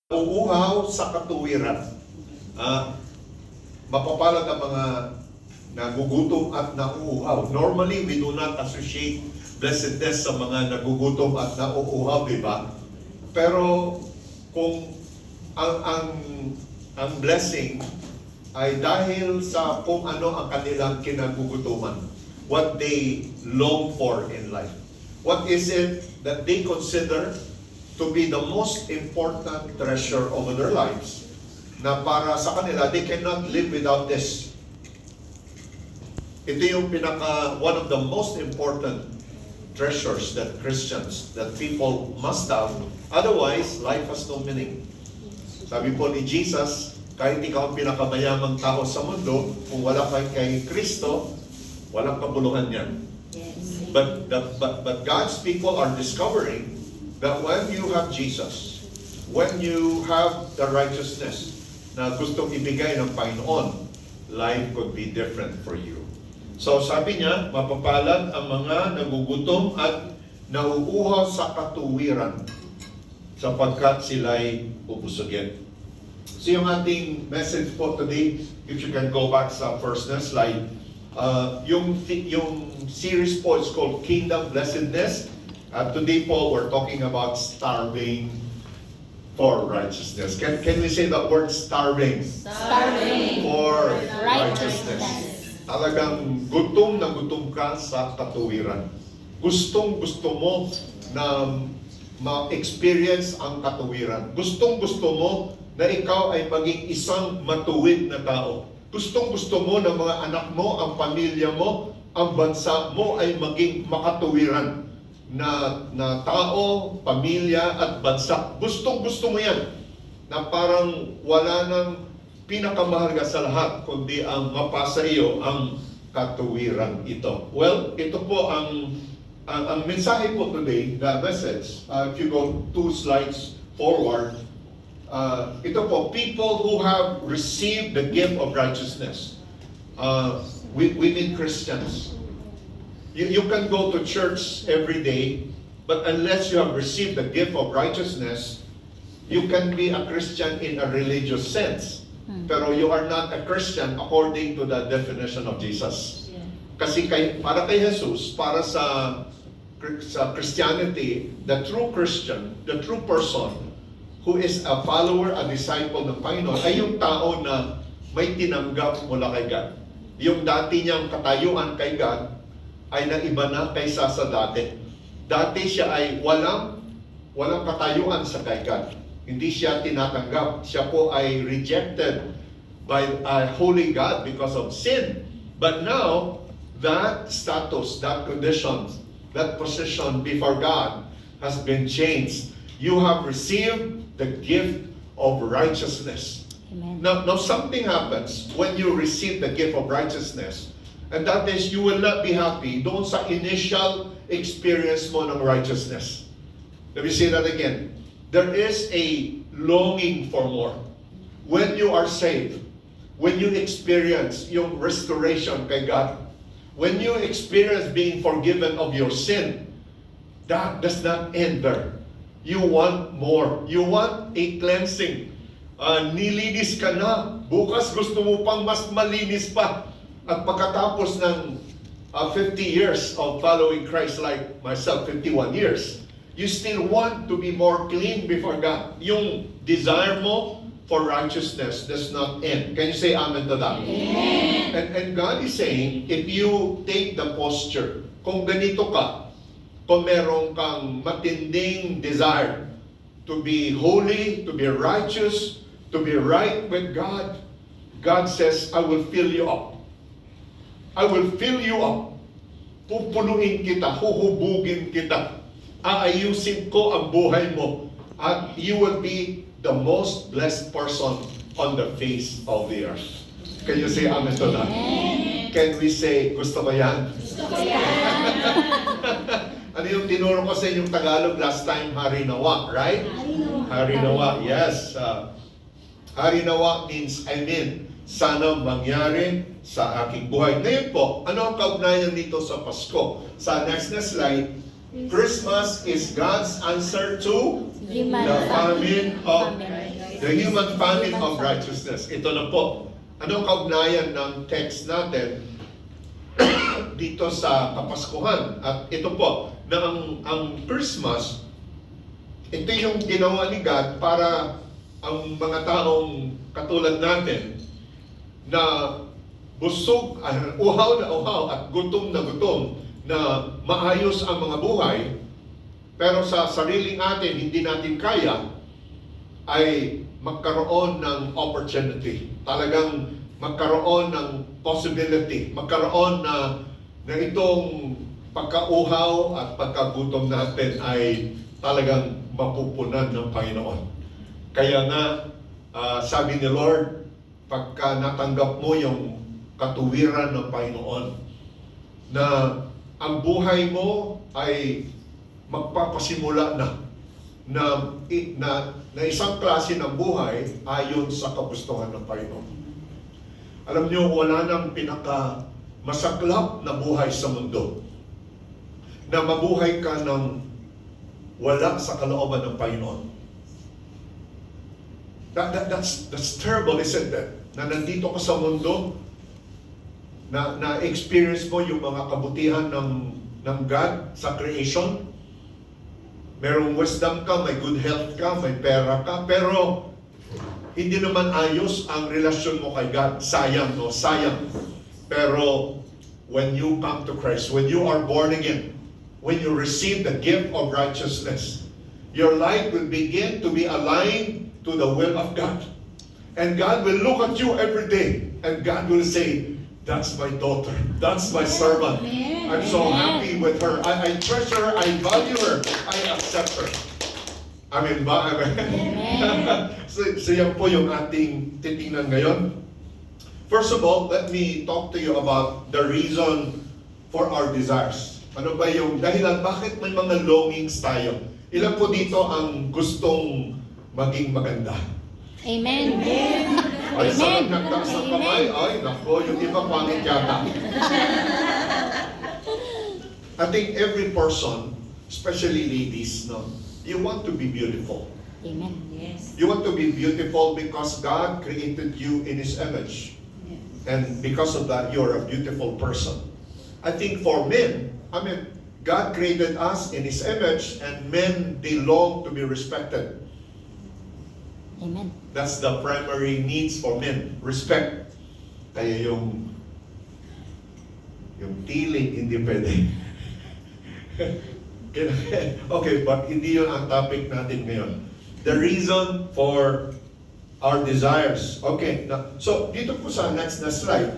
Uuhaw sa katuwiran. Mapapalad ang mga nagugutom at nauuhaw. Normally, we do not associate blessedness sa mga nagugutom at nauuhaw, di ba? Pero kung ang blessing ay dahil sa kung ano ang kanilang kinagugutuman, what they long for in life. What is it that they consider to be the most important treasure over their lives, na para sa kanila, they cannot live without this. Ito yung one of the most important treasures that Christians, that people must have. Otherwise, life has no meaning. Sabi po ni Jesus, kahit ikaw ang pinakamayamang tao sa mundo, kung wala kay Kristo, walang kabuluhan yan. Yes. But God's people are discovering that when you have Jesus, when you have the righteousness na gustong ibigay ng Panginoon, life could be different for you. So sabi niya, mapapalad ang mga nagugutom at nauuhaw sa katuwiran sapagkat sila'y pupusugin. So yung ating message po today, if you can go back sa first na slide, yung series po is called Kingdom Blessedness. Today po, we're talking about starving for righteousness. Can we say that word starving? Starving For righteousness. Talagang gutom na gutom ka sa katuwiran. Gusto mo na ma-experience ang katuwiran. Gusto mo na ikaw ay maging isang matuwid na tao. Gusto mo na mga anak mo, ang pamilya mo, ang bansa mo ay maging makatuwiran na tao, pamilya at bansa. Gusto mo yan. Na parang wala nang pinakamahalaga sa lahat kundi ang mapasa iyo ang katuwiran ito. Well, ito po ang mensahe po today, the message. If you go 2 slides forward, ito po, people who have received the gift of righteousness. We need Christians. You can go to church every day, but unless you have received the gift of righteousness, you can be a Christian in a religious sense. Pero you are not a Christian according to the definition of Jesus. Kasi para kay Jesus, para sa Christianity, the true Christian, the true person who is a follower, a disciple ng Panginoon, ay yung tao na may tinanggap mula kay God. Yung dati niyang katayuan kay God ay naiba na kaysa sa dati. Dati siya ay walang katayuan sa kay God. Hindi siya tinatanggap. Siya po ay rejected by a holy God because of sin. But now, that status, that condition, that position before God has been changed. You have received the gift of righteousness. Amen. Now something happens when you receive the gift of righteousness. And that is, you will not be happy doon sa initial experience mo ng righteousness. Let me say that again. There is a longing for more. When you are saved, when you experience yung restoration kay God, when you experience being forgiven of your sin, that does not end there. You want more. You want a cleansing. Nilinis ka na. Bukas gusto mo pang mas malinis pa. At pagkatapos ng 50 years of following Christ like myself, 51 years, you still want to be more clean before God. Yung desire mo for righteousness does not end. Can you say amen to that? Amen. And God is saying, if you take the posture, kung ganito ka, kung meron kang matinding desire to be holy, to be righteous, to be right with God, God says, I will fill you up. I will fill you up. Pupunuin kita, huhubugin kita. Aayusin ko ang buhay mo. At you will be the most blessed person on the face of the earth. Can you say amen to that? Amen. Can we say, gusto ko yan? Gusto ko yan. Ano yung tinuro ko sa inyong Tagalog last time? Harinawa, right? Harinawa, yes. Harinawa means amen. Sana mangyari sa aking buhay. Ngayon po, ano ang kaugnayan dito sa Pasko? Sa next na slide, Christmas is God's answer to Human the famine of famine. The human famine of righteousness. Ito na po. Anong kaugnayan ng text natin dito sa Kapaskuhan? At ito po, na ang Christmas, ito yung ginawa ni God para ang mga taong katulad natin na busog, uhaw na uhaw at gutom na maayos ang mga buhay, pero sa sariling atin, hindi natin kaya, ay magkaroon ng opportunity. Talagang magkaroon ng possibility. Magkaroon na itong pagkauhaw at pagkagutom natin ay talagang mapupunan ng Panginoon. Kaya nga, sabi ni Lord, pagka natanggap mo yung katuwiran ng Panginoon, na ang buhay mo ay magpapasimula na isang klase ng buhay ayon sa kagustuhan ng Panginoon. Alam niyo, wala nang pinaka masaklap na buhay sa mundo na mabuhay ka ng wala sa kalooban ng Panginoon. That's terrible, isn't it? Na nandito ka sa mundo, na experience mo yung mga kabutihan ng God sa creation. Merong wisdom ka, may good health ka, may pera ka, pero hindi naman ayos ang relasyon mo kay God. Sayang, no? Sayang. Pero when you come to Christ, when you are born again, when you receive the gift of righteousness, your life will begin to be aligned to the will of God. And God will look at you every day, and God will say, that's my daughter, that's my servant. I'm so happy with her. I treasure her, I value her, I accept her. Amen ba? Amen. So yan po yung ating titingnan ngayon. First of all, let me talk to you about the reason for our desires. Ano ba yung dahilan? Bakit may mga longings tayo? Ilan po dito ang gustong maging maganda? Amen. Ay, sarap nagtaas ng kamay. Ay, nako, yung iba pangit yata. I think every person, especially ladies, no, you want to be beautiful. Amen. Yes. You want to be beautiful because God created you in His image. Yes. And because of that, you're a beautiful person. I think for men, God created us in His image, and men, they long to be respected. Amen. That's the primary needs for men. Respect. Kaya yung tili, hindi pwede. Okay, but hindi yun ang topic natin ngayon. The reason for our desires. Okay, so dito po sa next na slide,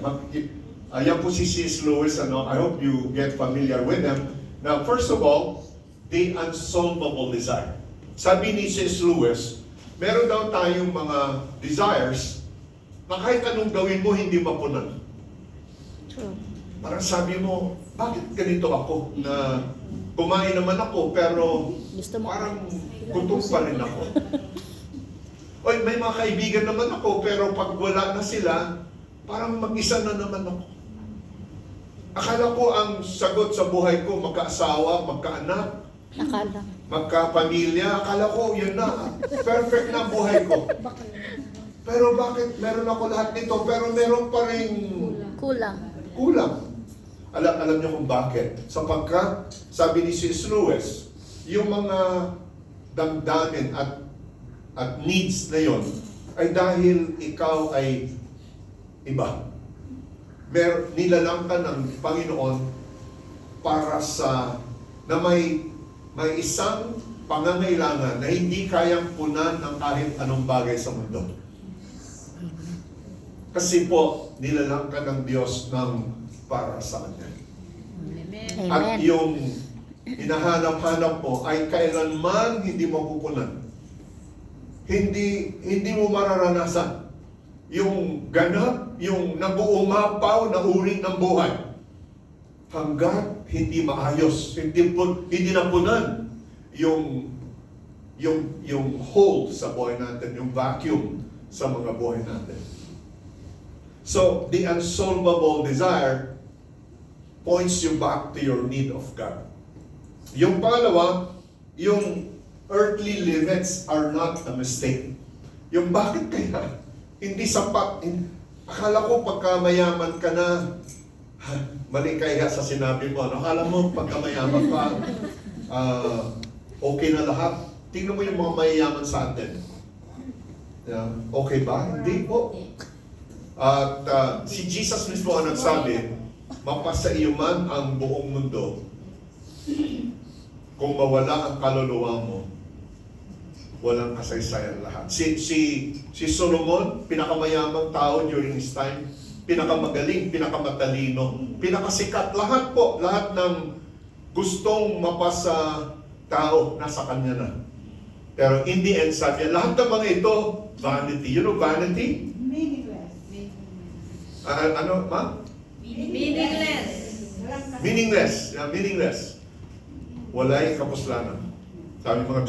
yan po si C.S. Lewis, I hope you get familiar with them. Now, first of all, the unsolvable desire. Sabi ni C.S. Lewis, meron daw tayong mga desires na kahit anong gawin mo, hindi mapunan. True. Parang sabi mo, bakit ganito ako na kumain naman ako, pero Gusto mo? parang gutom pa rin ako. Oy, may mga kaibigan naman ako, pero pag wala na sila, parang mag-isa na naman ako. Akala ko ang sagot sa buhay ko, magkaasawa, magkaanak, Akala. magkapamilya, akala ko yun na, perfect na ang buhay ko. Pero bakit meron ako lahat nito, pero meron pa rin kulang. Alam niyo kung bakit? Sapagkat, sabi ni C.S. Lewis, yung mga damdamin at needs na yon ay dahil ikaw ay iba. Nilalang ka ng Panginoon para na may isang pangangailangan na hindi kayang punan ng kahit anong bagay sa mundo. Kasi po, nilalang ka ng Diyos para sa Kanya. Amen. At yung hinahanap-hanap mo ay kailanman hindi mapupunan. Hindi mo mararanasan yung ganap, yung nag-uumapaw na uri ng buhay. Hanggat hindi maayos, hindi napunan yung hole sa buhay natin, yung vacuum sa mga buhay natin. So, the unsolvable desire points you back to your need of God. Yung pangalawa, yung earthly limits are not a mistake. Yung bakit kaya hindi sapat. Akala ko pagka mayaman ka na, mali kaya sa sinabi mo. Akala mo pagka mayaman ka, okay na lahat. Tingnan mo yung mga mayayaman sa atin. Yeah. Okay ba? Hindi po. At si Jesus mismo ang nagsabi, mapasa iyo man ang buong mundo, kung mawala ang kaluluwa mo, walang kasaysayan lahat. Si Solomon, pinakamayamang tao during his time, pinakamagaling, pinakamatalino, pinakasikat, lahat po, lahat ng gustong mapasa tao, nasa kanya na. Pero in the end, sabi niya, lahat ng mga ito, vanity. You know vanity? Meaningless. Ano, ma? Meaningless. Meaningless. Yeah, meaningless. Wala'y kapuslanan. Sabi mga